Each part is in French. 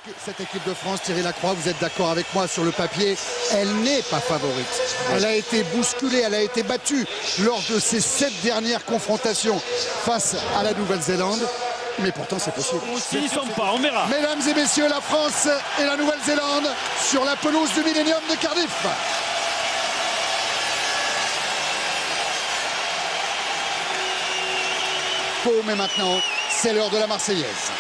Cette équipe de France, Thierry Lacroix, vous êtes d'accord avec moi sur le papier, elle n'est pas favorite. Elle a été bousculée, elle a été battue lors de ces 7 dernières confrontations face à la Nouvelle-Zélande. Mais pourtant, c'est possible. S'ils n'y sont pas, on verra. Mesdames et messieurs, la France et la Nouvelle-Zélande sur la pelouse du Millennium de Cardiff. Mais maintenant, c'est l'heure de la Marseillaise.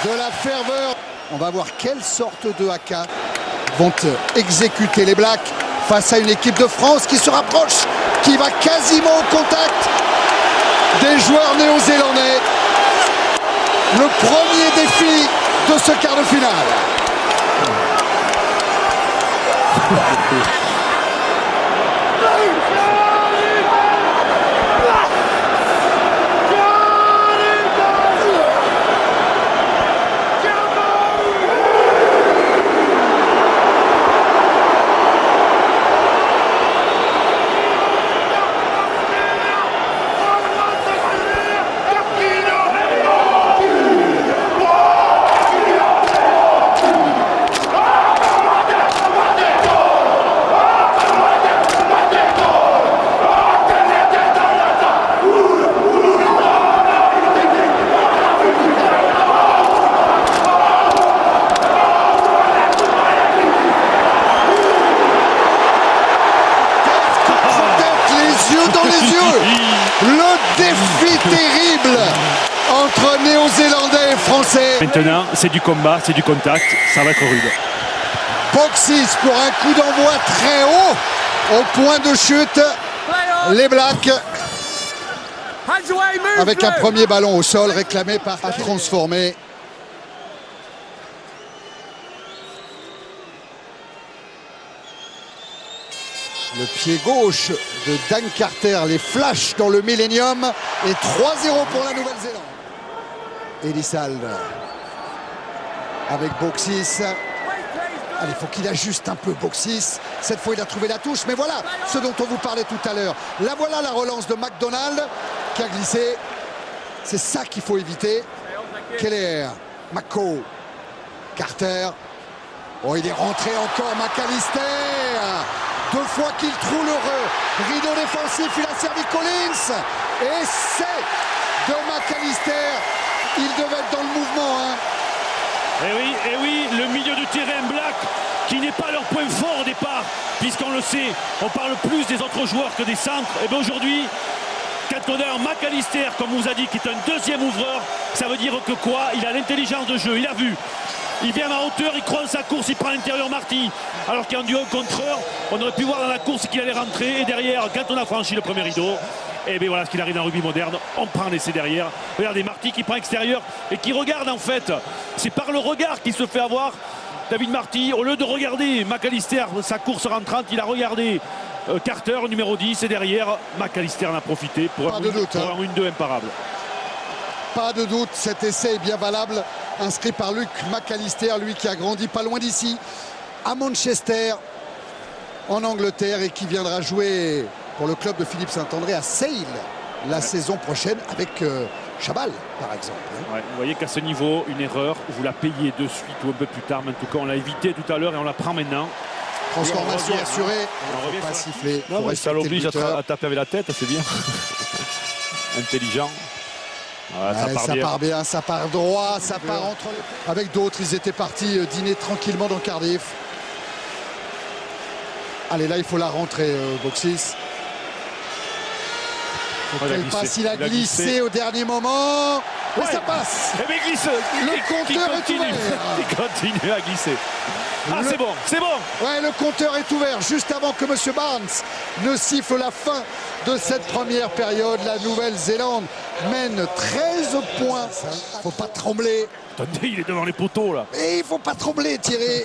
De la ferveur. On va voir quelle sorte de haka vont exécuter les Blacks face à une équipe de France qui se rapproche, qui va quasiment au contact des joueurs néo-zélandais. Le premier défi de ce quart de finale. Le défi terrible entre Néo-Zélandais et Français. Maintenant, c'est du combat, c'est du contact, ça va être rude. Boxis pour un coup d'envoi très haut au point de chute. Les Blacks avec un premier ballon au sol réclamé par à transformer. Le pied gauche de Dan Carter, les flashs dans le Millennium et 3-0 pour la Nouvelle-Zélande. Elissalde avec Boxis. Allez, il faut qu'il ajuste un peu Boxis. Cette fois, il a trouvé la touche. Mais voilà ce dont on vous parlait tout à l'heure. Là, voilà la relance de McDonald qui a glissé. C'est ça qu'il faut éviter. Keller, McCaw, Carter. Oh, il est rentré encore, McAllister. 2 fois qu'il trouve le rideau défensif, il a servi Collins. Et c'est de McAllister. Il devait être dans le mouvement. Et oui, le milieu du terrain Black, qui n'est pas leur point fort au départ, puisqu'on le sait, on parle plus des autres joueurs que des centres. Et bien aujourd'hui, quand on a un McAllister, comme on vous a dit, qui est un deuxième ouvreur, ça veut dire que quoi? Il a l'intelligence de jeu, il a vu. Il vient à hauteur, il croise sa course, il prend l'intérieur Marty. Alors qu'en duo contre heure, on aurait pu voir dans la course qu'il allait rentrer. Et derrière, quand on a franchi le premier rideau, et bien voilà ce qu'il arrive dans le rugby moderne. On prend l'essai derrière. Regardez Marty qui prend extérieur et qui regarde en fait. C'est par le regard qu'il se fait avoir. David Marty, au lieu de regarder McAllister, sa course rentrante, il a regardé Carter, numéro 10. Et derrière, McAllister en a profité pour un 1-2 imparable. Pas de doute, cet essai est bien valable. Inscrit par Luke McAllister, lui qui a grandi pas loin d'ici, à Manchester, en Angleterre, et qui viendra jouer pour le club de Philippe Saint-André à Sale la saison prochaine avec Chabal, par exemple. Ouais, vous voyez qu'à ce niveau, une erreur, vous la payez de suite ou un peu plus tard, mais en tout cas, on l'a évité tout à l'heure et on la prend maintenant. Transformation assurée, on ne peut pas siffler. Non, mais ça l'oblige à taper avec la tête, c'est bien. Intelligent. part bien, ça part droit, ça part entre... Avec d'autres, ils étaient partis dîner tranquillement dans Cardiff. Allez, là, il faut la rentrer, Boxis. Il a glissé au dernier moment. Et ça passe. Et bien, glisse. Le compteur est ouvert. Il continue à glisser. Ah, c'est bon, c'est bon. Ouais, le compteur est ouvert juste avant que M. Barnes ne siffle la fin de cette première période. La Nouvelle-Zélande mène 13 points. Faut pas trembler. Attendez, il est devant les poteaux là. Et il faut pas trembler, Thierry.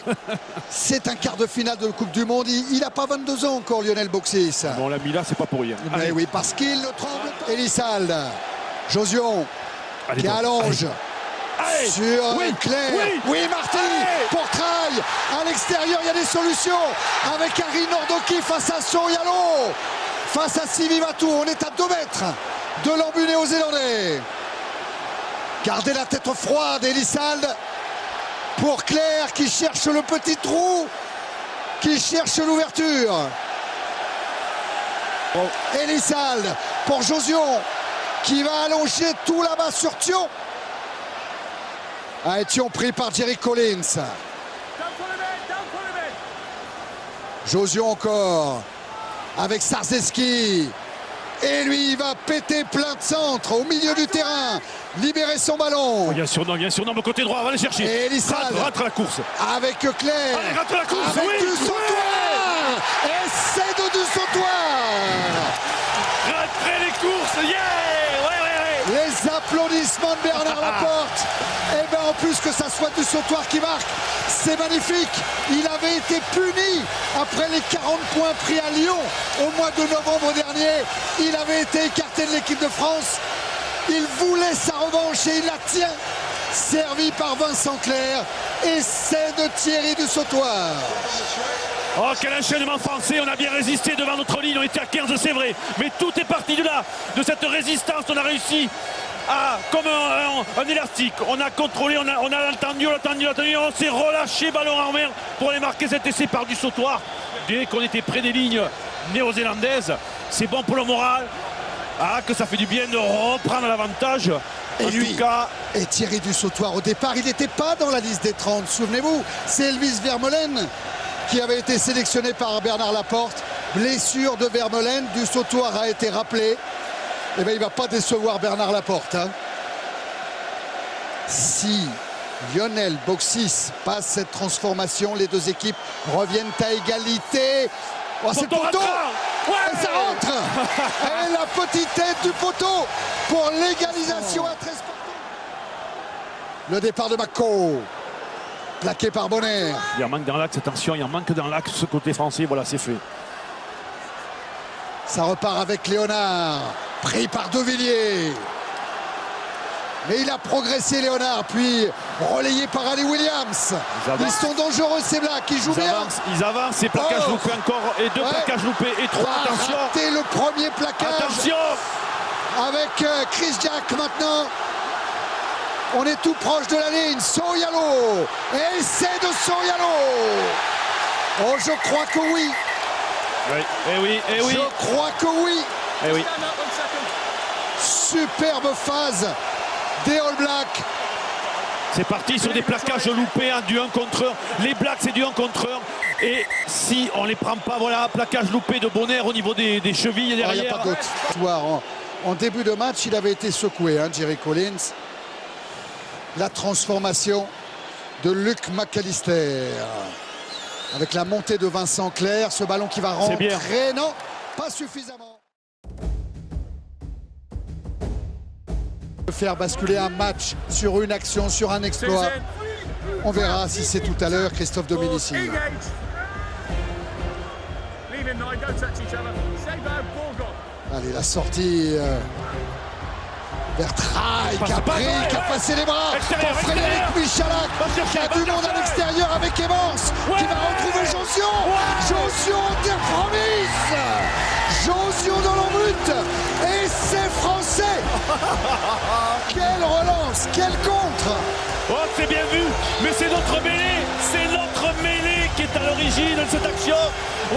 C'est un quart de finale de Coupe du Monde. Il n'a pas 22 ans encore, Lionel Boxis. Bon, on l'a mis là, c'est pas pour rien. Mais oui, parce qu'il tremble. Elissalde, Josion, qui allonge. Allez, sur Claire. Oui, Martelly pour Traille. À l'extérieur, il y a des solutions. Avec Harry Nordoki face à Soyalo. Face à Sivi Vatu. On est à 2 mètres de l'embut néo-zélandais. Gardez la tête froide, Elissalde. Pour Claire qui cherche le petit trou. Qui cherche l'ouverture. Elissalde pour Josion. Qui va allonger tout là-bas sur Thion. Ah, Thion pris par Jerry Collins. Josion encore. Avec Sarzeski. Et lui, il va péter plein de centre au milieu du terrain. Libérer son ballon. Bien sûr, non, le côté droit, on va aller chercher. Et Elissalde. Rentre la course. Avec Claire. Allez, rentre la course. Avec du sautoir. Essai de du sautoir. Rentrez les courses. Yeah. Les applaudissements de Bernard Laporte. Et bien en plus que ça soit du sautoir qui marque, c'est magnifique. Il avait été puni après les 40 points pris à Lyon au mois de novembre dernier. Il avait été écarté de l'équipe de France. Il voulait sa revanche et il la tient. Servi par Vincent Clair. Essai de Thierry du sautoir. Oh, quel enchaînement français, on a bien résisté devant notre ligne, on était à 15, c'est vrai, mais tout est parti de là, de cette résistance, on a réussi à, comme un élastique, on a contrôlé, on a attendu, on s'est relâché ballon en mer pour aller marquer cet essai par du sautoir. Dès qu'on était près des lignes néo-zélandaises, c'est bon pour le moral, que ça fait du bien de reprendre l'avantage. Et lui, et Thierry du sautoir au départ, il n'était pas dans la liste des 30, souvenez-vous, c'est Elvis Vermeulen qui avait été sélectionné par Bernard Laporte. Blessure de Vermeulen, du sautoir a été rappelé. Eh bien, il ne va pas décevoir Bernard Laporte. Si Lionel Boxis passe cette transformation, les deux équipes reviennent à égalité. Oh, c'est le poteau. Et ça rentre. Et la petite tête du poteau pour l'égalisation à 13 poteaux. Le départ de Mako. Plaqué par Bonner. Il en manque dans l'axe, attention, il en manque dans l'axe, ce côté français, voilà, c'est fait. Ça repart avec Léonard, pris par De Villiers. Mais il a progressé, Léonard, puis relayé par Ali Williams. Ils sont dangereux, ces Blacks, ils jouent bien. Ils avancent, et plaquage loupé encore, et 2 plaquages loupés, et 3, attention. Raté le premier plaquage. Attention. Avec Chris Jack maintenant. On est tout proche de la ligne. Soyalo. Et c'est de Soyalo. Oh, je crois que oui. Oui. Je crois que oui. Oui. Superbe phase des All Blacks. C'est parti sur des plaquages loupés, du 1 contre 1. Les Blacks, c'est du 1 contre 1. Et si on les prend pas, voilà, plaquage loupé de Bonner au niveau des chevilles derrière. Il n'y a pas d'autre. En début de match, il avait été secoué, Jerry Collins. La transformation de Luke McAllister. Avec la montée de Vincent Clair, ce ballon qui va rentrer. Non, pas suffisamment. Faire basculer un match sur une action, sur un exploit. On verra si c'est tout à l'heure Christophe Dominici. Allez, la sortie vers Traille qui a passé les bras pour Frédéric Michalak qui a du monde à l'extérieur avec Evans qui va retrouver Josion. Josion en terre promise. Josion dans l'embut et c'est français. Quelle relance, quel contre. Oh, c'est bien vu, mais c'est notre mêlée qui est à l'origine de cette action.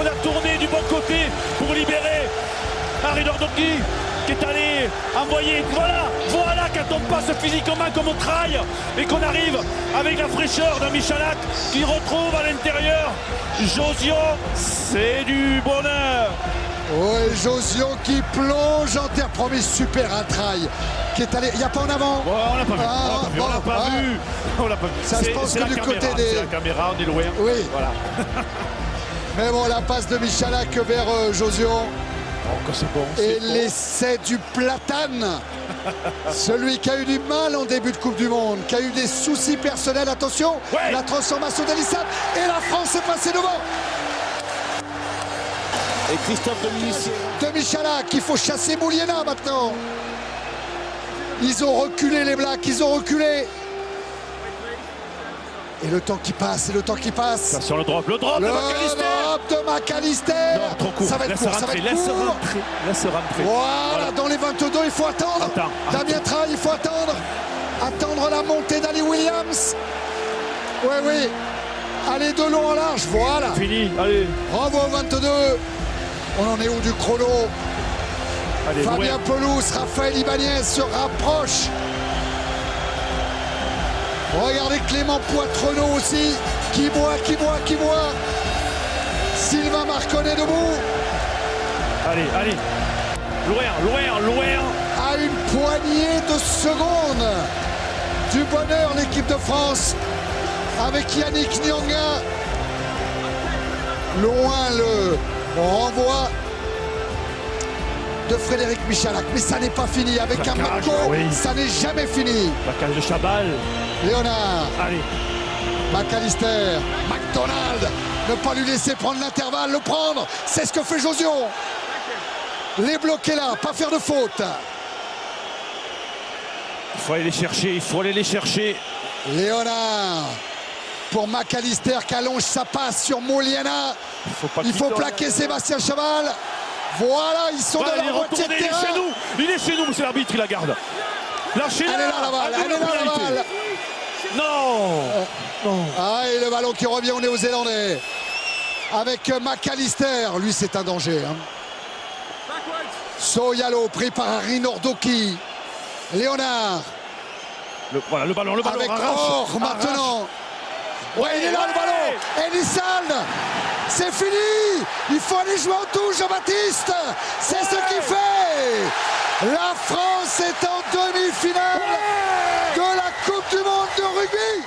On a tourné du bon côté pour libérer Harry Nordoki. qui est allé envoyer. Voilà quand on passe physiquement comme on traille et qu'on arrive avec la fraîcheur d'un Michalak qui retrouve à l'intérieur Josio, c'est du bonheur. Oui, Josio qui plonge en terre, promis, super un trail qui est allé, il n'y a pas en avant. Ouais, on l'a pas vu, on l'a pas vu. Ça, je pense que du côté des... C'est la caméra, on est loin. Oui. Voilà. Mais bon, la passe de Michalak vers Josio. Oh, c'est bon, et bon. l'essai du Platane. Celui qui a eu du mal en début de Coupe du Monde, qui a eu des soucis personnels. Attention, ouais. La transformation d'Elissade. Et la France est passée devant. Et Christophe de Michalak, il faut chasser Mouliena maintenant. Ils ont reculé les Blacks, ils ont reculé. Et le temps qui passe, et le temps qui passe. Attention, le drop de McAllister. Le drop de McAllister. Non, trop court. Ça va être court, ça va être court. Laisse rentrer. Voilà, dans les 22, il faut attendre. Damien Traille, il faut attendre. Attendre la montée d'Ali Williams. Oui. Allez, de long en large, voilà. Fini, allez. Renvoi au 22. On en est où du chrono? Allez, Fabien Pelouse, Raphaël Ibanez se rapproche. Regardez Clément Poitrenaud aussi, qui boit. Sylvain Marconnet debout. Allez. Loin. À une poignée de secondes du bonheur, l'équipe de France, avec Yannick Nyanga. Loin le renvoi de Frédéric Michalak. Mais ça n'est pas fini. Avec un Marco, oui. Ça n'est jamais fini. Placage de Chabal. Léonard. Allez. McAllister. McDonald. Ne pas lui laisser prendre l'intervalle, le prendre. C'est ce que fait Josio. Les bloquer là, pas faire de faute. Il faut aller les chercher, Léonard. Pour McAllister qui allonge sa passe sur Mouliena. Il faut plaquer Sébastien Chabal. Voilà, ils sont dans leur moitié de terrain. Il est chez nous, monsieur l'arbitre, il la garde. Lâchez-la. Elle est là, la balle. Non. Ah, et le ballon qui revient, on est aux Zélandais. Avec McAllister, lui c'est un danger. Hein. Soyalo pris par Harry Nordoki. Léonard. Le ballon. Avec Or maintenant. Ouais, il est là le ballon. Elissane. C'est fini. Il faut aller jouer en touche, Jean-Baptiste. C'est ce qu'il fait. La France est en demi-finale de la Coupe du Monde de rugby.